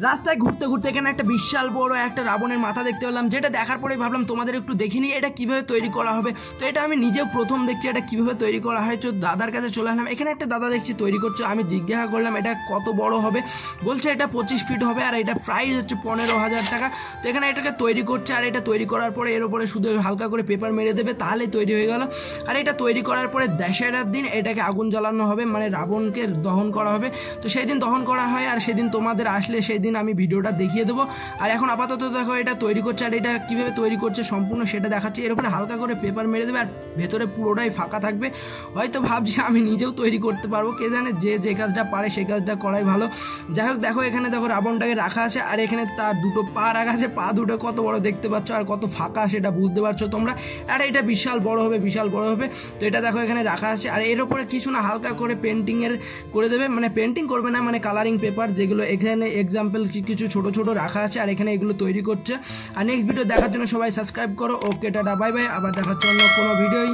রাস্তায় ঘুরতে ঘুরতে এখানে একটা বিশাল বড় একটা রাবণের মাথা দেখতে পেলাম, যেটা দেখার পরেই ভাবলাম তোমাদের একটু দেখে নিই এটা কীভাবে তৈরি করা হবে। তো এটা আমি নিজেও প্রথম দেখছি এটা কীভাবে তৈরি করা হয়। তো দাদার কাছে চলে আসলাম, এখানে একটা দাদা দেখছি তৈরি করছে। আমি জিজ্ঞাসা করলাম এটা কত বড় হবে, বলছে এটা 25 ফিট হবে আর এটা প্রাইস হচ্ছে 15,000 টাকা। তো এখানে এটাকে তৈরি করছে, আর এটা তৈরি করার পরে এর উপরে শুধু হালকা করে পেপার মেরে দেবে, তাহলেই তৈরি হয়ে গেল। আর এটা তৈরি করার পরে দশেরার দিন এটাকে আগুন জ্বালানো হবে, মানে রাবণকে দহন করা হবে। তো সেই দিন দহন করা হয়, আর সেদিন তোমাদের আসলে সেই দিন আমি ভিডিওটা দেখিয়ে দেবো। আর এখন আপাতত দেখো এটা তৈরি করছে, আর এটা কীভাবে তৈরি করছে সম্পূর্ণ সেটা দেখাচ্ছি। এর উপরে হালকা করে পেপার মেরে দেবে আর ভেতরে পুরোটাই ফাঁকা থাকবে। হয়তো ভাবছি আমি নিজেও তৈরি করতে পারবো, কে জানে, যে কাজটা পারে সেই কাজটা করাই ভালো। যাই হোক, দেখো এখানে দেখো রাবণটাকে রাখা আছে, আর এখানে তার দুটো পা রাখা আছে, পা দুটো কত বড় দেখতে পাচ্ছ আর কত ফাঁকা সেটা বুঝতে পারছো তোমরা। আর এটা বিশাল বড় হবে, বিশাল বড় হবে। তো এটা দেখো এখানে রাখা আছে, আর এর উপরে কিছু না হালকা করে পেন্টিংয়ের করে দেবে, মানে পেন্টিং করবে না, মানে কালারিং পেপার, যেগুলো এখানে এক্সাম্পল কিছু ছোট ছোট রাখা আছে, আর এখানে এগুলো তৈরি করছে। আর নেক্সট ভিডিও দেখার জন্য সবাই সাবস্ক্রাইব করো। ওকে, টাটা, বাই বাই, আবার দেখার জন্য কোনো ভিডিওই।